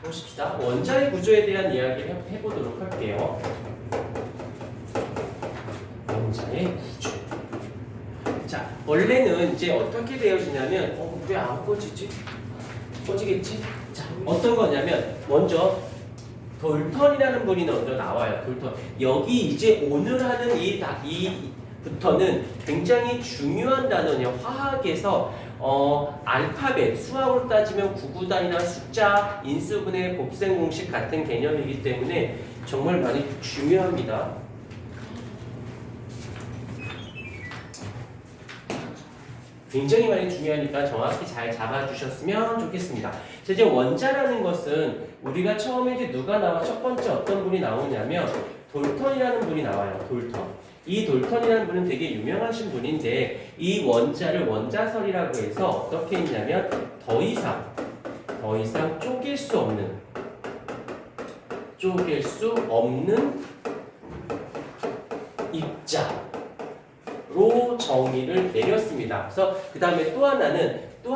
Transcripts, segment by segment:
보십시다. 원자의 구조에 대한 이야기를 해보도록 할게요. 원자의 구조. 자, 원래는 이제 어떻게 되어지냐면, 왜 안 꺼지지? 꺼지겠지? 자, 어떤 거냐면, 먼저, 돌턴이라는 분이 먼저 나와요. 돌턴. 여기 이제 오늘 하는 이부터는 굉장히 중요한 단어냐. 화학에서 알파벳, 수학으로 따지면 구구단이나 숫자, 인수분해, 곱셈 공식 같은 개념이기 때문에 정말 많이 중요합니다. 굉장히 많이 중요하니까 정확히 잘 잡아주셨으면 좋겠습니다. 자, 이제 원자라는 것은 우리가 처음에 이제 누가 나와 첫 번째 어떤 분이 나오냐면 돌턴이라는 분이 나와요. 돌턴. 이 돌턴이라는 분은 되게 유명하신 분인데 이 원자를 원자설이라고 해서 어떻게 했냐면 더 이상 쪼갤 수 없는 입자로 정의를 내렸습니다. 그래서 그 다음에 또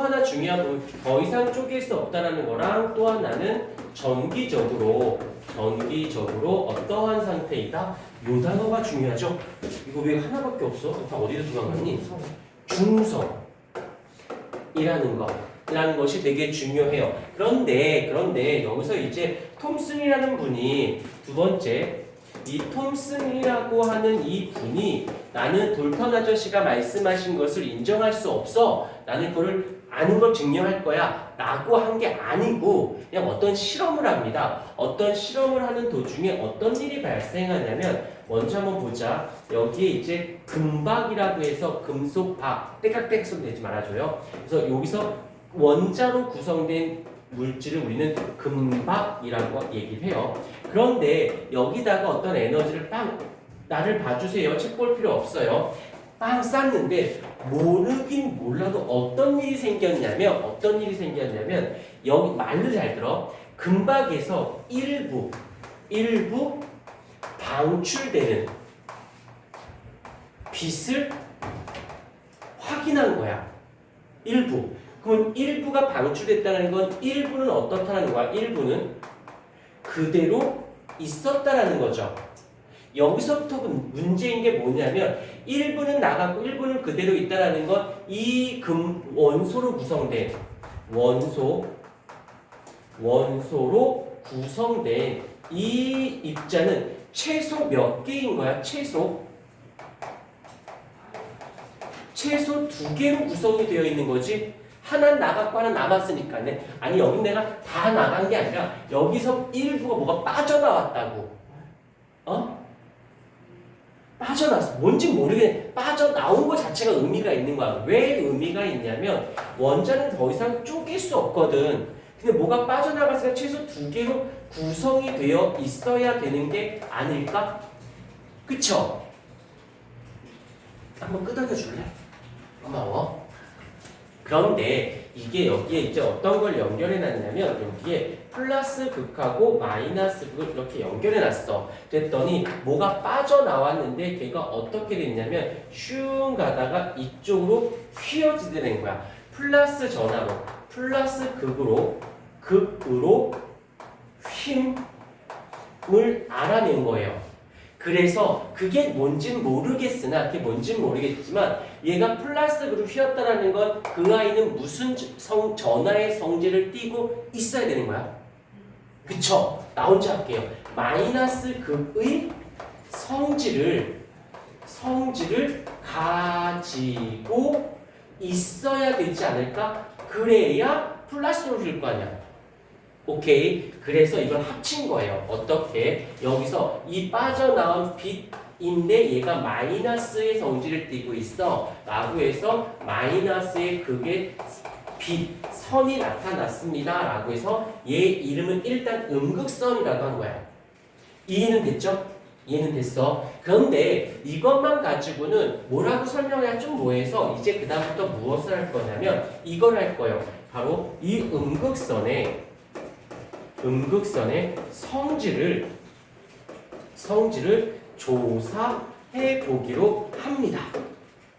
하나 중요한 부분, 더 이상 쪼갤 수 없다라는 거랑 또 하나는 전기적으로 어떠한 상태이다. 요 단어가 중요하죠. 이거 왜 하나밖에 없어? 다 어디로 도망갔니? 중성이라는 것이 되게 중요해요. 그런데 여기서 이제 톰슨이라는 분이 두 번째 이 톰슨이라고 하는 이 분이 나는 돌턴 아저씨가 말씀하신 것을 인정할 수 없어. 나는 그걸 아는 걸 증명할 거야. 라고 한 게 아니고 그냥 어떤 실험을 합니다. 어떤 실험을 하는 도중에 어떤 일이 발생하냐면 먼저 한번 보자. 여기에 이제 금박이라고 해서 금속박, 떼깍떼깍 소리 내지 말아줘요. 그래서 여기서 원자로 구성된 물질을 우리는 금박이라고 얘기를 해요. 그런데 여기다가 어떤 에너지를 나를 봐주세요. 책 볼 필요 없어요. 쌌는데 모르긴 몰라도 어떤 일이 생겼냐면 여기 말로 잘 들어. 금박에서 일부 방출되는 빛을 확인한 거야. 일부. 그럼 일부가 방출됐다는 건 일부는 어떻다는 거야? 일부는 그대로 있었다라는 거죠. 여기서부터 문제인 게 뭐냐면 일부는 나갔고 일부는 그대로 있다라는 건 이 원소로 구성된 원소로 구성된 이 입자는 최소 몇 개인 거야? 최소 2개로 구성이 되어 있는 거지. 하나는 나갔고 하나는 남았으니까. 아니 여기 내가 다 나간 게 아니라 여기서 일부가 뭐가 빠져나왔다고. 빠져나왔어. 뭔지 모르겠네. 빠져나온 것 자체가 의미가 있는 거야. 왜 의미가 있냐면 원자는 더 이상 쪼갤 수 없거든. 근데 뭐가 빠져나갔으니까 최소 2개로 구성이 되어 있어야 되는 게 아닐까? 그쵸? 한번 끄덕여 줄래? 고마워. 그런데 이게 여기에 이제 어떤 걸 연결해 놨냐면 여기에 플러스 극하고 마이너스 극을 이렇게 연결해 놨어. 그랬더니 뭐가 빠져나왔는데 걔가 어떻게 됐냐면 슝 가다가 이쪽으로 휘어지게 거야. 플러스 전하로 플러스 극으로 힘을 알아낸 거예요. 그래서 그게 뭔진 모르겠지만 얘가 플러스 그룹 휘었다라는 건 그 아이는 무슨 전하의 성질을 띠고 있어야 되는 거야. 그쵸? 나 혼자 할게요. 마이너스 극의 성질을 가지고 있어야 되지 않을까? 그래야 플러스로 휠 거 아니야. 오케이. 그래서 이걸 합친 거예요. 어떻게? 여기서 이 빠져나온 빛인데 얘가 마이너스의 성질을 띠고 있어. 라고 해서 마이너스의 극의 빛선이 나타났습니다. 라고 해서 얘 이름은 일단 음극선이라고 한 거야. 이해는 됐죠? 이해는 됐어. 그런데 이것만 가지고는 뭐라고 설명해야 좀 뭐해서 이제 그 다음부터 무엇을 할 거냐면 이걸 할 거예요. 바로 이 음극선의 성질을 조사해 보기로 합니다.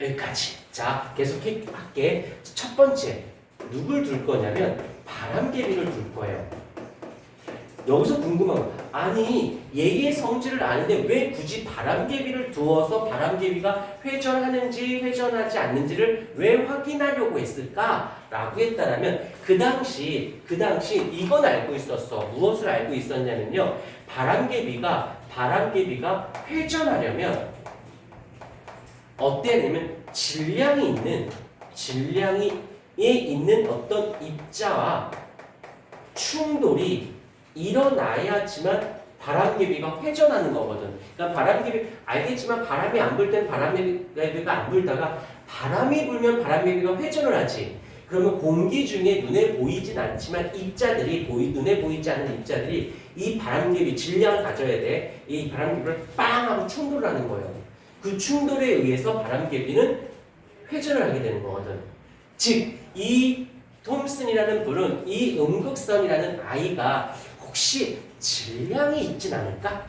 여기까지. 자, 계속할게. 첫 번째, 누굴 둘 거냐면 바람개비를 둘 거예요. 여기서 궁금한 거. 아니 얘의 성질을 아는데 왜 굳이 바람개비를 두어서 바람개비가 회전하는지 회전하지 않는지를 왜 확인하려고 했을까? 라고 했다라면 그 당시 이건 알고 있었어. 무엇을 알고 있었냐면요. 바람개비가 회전하려면 어때야 되면 질량이 있는 어떤 입자와 충돌이 일어나야지만 바람개비가 회전하는 거거든. 그러니까 바람개비 알겠지만 바람이 안 불 때는 바람개비가 안 불다가 바람이 불면 바람개비가 회전을 하지. 그러면 공기 중에 눈에 보이진 않지만 입자들이 눈에 보이지 않는 입자들이 이 바람개비 질량을 가져야 돼. 이 바람개비를 빵 하고 충돌을 하는 거예요. 그 충돌에 의해서 바람개비는 회전을 하게 되는 거거든. 즉, 이 톰슨이라는 분은 이 음극선이라는 아이가 혹시 질량이 있진 않을까?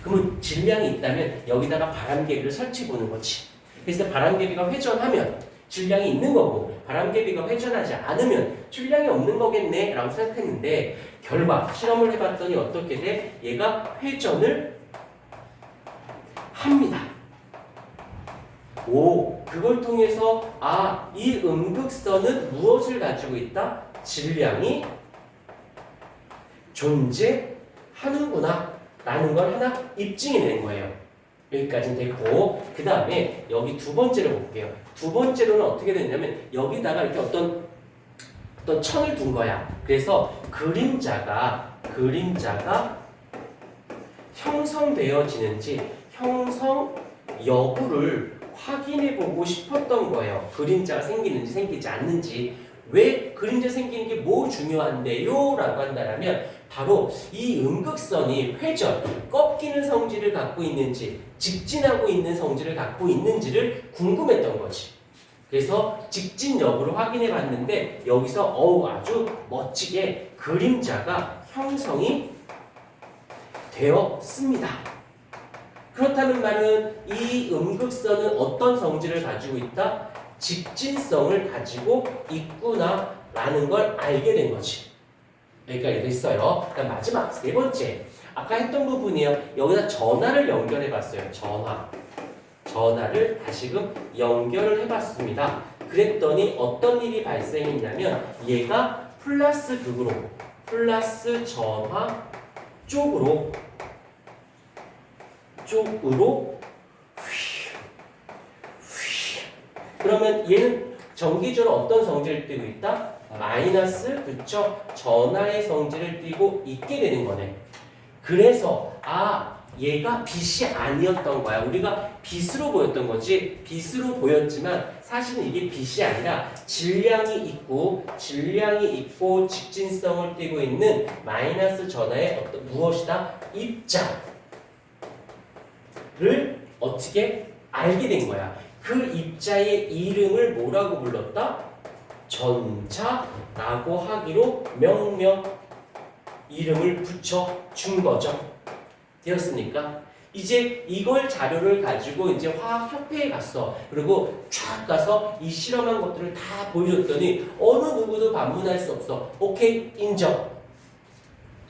그러면 질량이 있다면 여기다가 바람개비를 설치해 보는 거지. 그래서 바람개비가 회전하면 질량이 있는 거고 바람개비가 회전하지 않으면 질량이 없는 거겠네 라고 생각했는데 결과 실험을 해봤더니 어떻게 돼? 얘가 회전을 합니다. 그걸 통해서 이 음극선은 무엇을 가지고 있다? 질량이 존재하는구나 라는 걸 하나 입증해낸 거예요. 여기까지는 됐고 그 다음에 여기 두 번째로 볼게요. 두 번째로는 어떻게 됐냐면 여기다가 이렇게 어떤 천을 둔 거야. 그래서 그림자가 형성되어지는지 형성 여부를 확인해 보고 싶었던 거예요. 그림자가 생기는지 생기지 않는지. 왜 그림자 생기는 게 뭐 중요한데요? 라고 한다면 바로 이 음극선이 회전, 꺾이는 성질을 갖고 있는지 직진하고 있는 성질을 갖고 있는지를 궁금했던 거지. 그래서 직진 여부를 확인해 봤는데 여기서 아주 멋지게 그림자가 형성이 되었습니다. 그렇다는 말은 이 음극선은 어떤 성질을 가지고 있다? 직진성을 가지고 있구나 라는 걸 알게 된 거지. 여기까지 됐어요. 그다음 마지막 세 번째. 아까 했던 부분이에요. 여기다 전하를 연결해 봤어요. 전하를 다시금 연결을 해봤습니다. 그랬더니 어떤 일이 발생했냐면 얘가 플러스 극으로 플러스 전하 쪽으로 그러면 얘는 정기적으로 어떤 성질을 띠고 있다? 마이너스, 그쵸? 전하의 성질을 띠고 있게 되는 거네. 그래서 얘가 빛이 아니었던 거야. 우리가 빛으로 보였던 거지. 빛으로 보였지만 사실은 이게 빛이 아니라 질량이 있고 직진성을 띠고 있는 마이너스 전하의 어떤 무엇이다? 입자를 어떻게 알게 된 거야. 그 입자의 이름을 뭐라고 불렀다? 전자라고 하기로 명명 이름을 붙여준 거죠. 되었습니까? 이제 이걸 자료를 가지고 이제 화학협회에 갔어. 그리고 쫙 가서 이 실험한 것들을 다 보여줬더니 어느 누구도 반문할 수 없어. 오케이, 인정.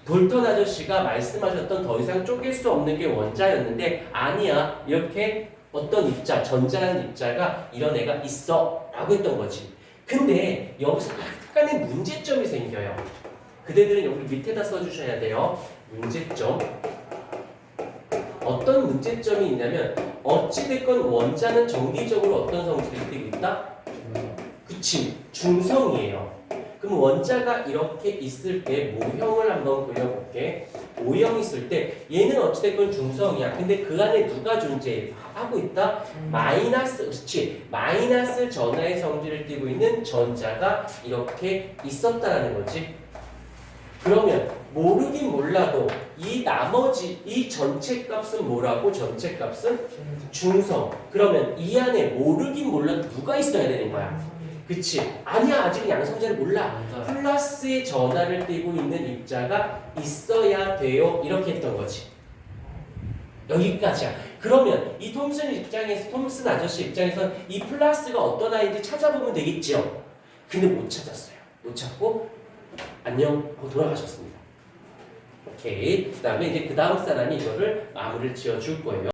돌턴 아저씨가 말씀하셨던 더 이상 쪼갤 수 없는 게 원자였는데 아니야. 이렇게 어떤 입자, 전자라는 입자가 이런 애가 있어 라고 했던 거지. 근데 여기서 약간의 문제점이 생겨요. 그대들은 여기 밑에다 써주셔야 돼요. 문제점. 어떤 문제점이 있냐면 어찌됐건 원자는 정기적으로 어떤 성질을 띠고 있다? 그치, 중성이에요. 그럼 원자가 이렇게 있을 때 모형을 한번 그려볼게. O형 있을 때 얘는 어찌됐건 중성이야. 근데 그 안에 누가 존재하고 있다? 그렇지. 마이너스 전하의 성질을 띠고 있는 전자가 이렇게 있었다라는 거지. 그러면 모르긴 몰라도 이 나머지 이 전체 값은 뭐라고? 전체 값은 중성. 그러면 이 안에 모르긴 몰라도 누가 있어야 되는 거야? 그치? 아니야, 아직은 양성자를 몰라. 플러스의 전하를 띠고 있는 입자가 있어야 돼요. 이렇게 했던 거지. 여기까지야. 그러면 이 톰슨 아저씨 입장에서 이 플러스가 어떤 아이인지 찾아보면 되겠죠. 근데 못 찾았어요. 못 찾고 안녕 하고 돌아가셨습니다. 오케이. 그다음에 이제 그 다음 사람이 이거를 마무리를 지어 줄 거예요.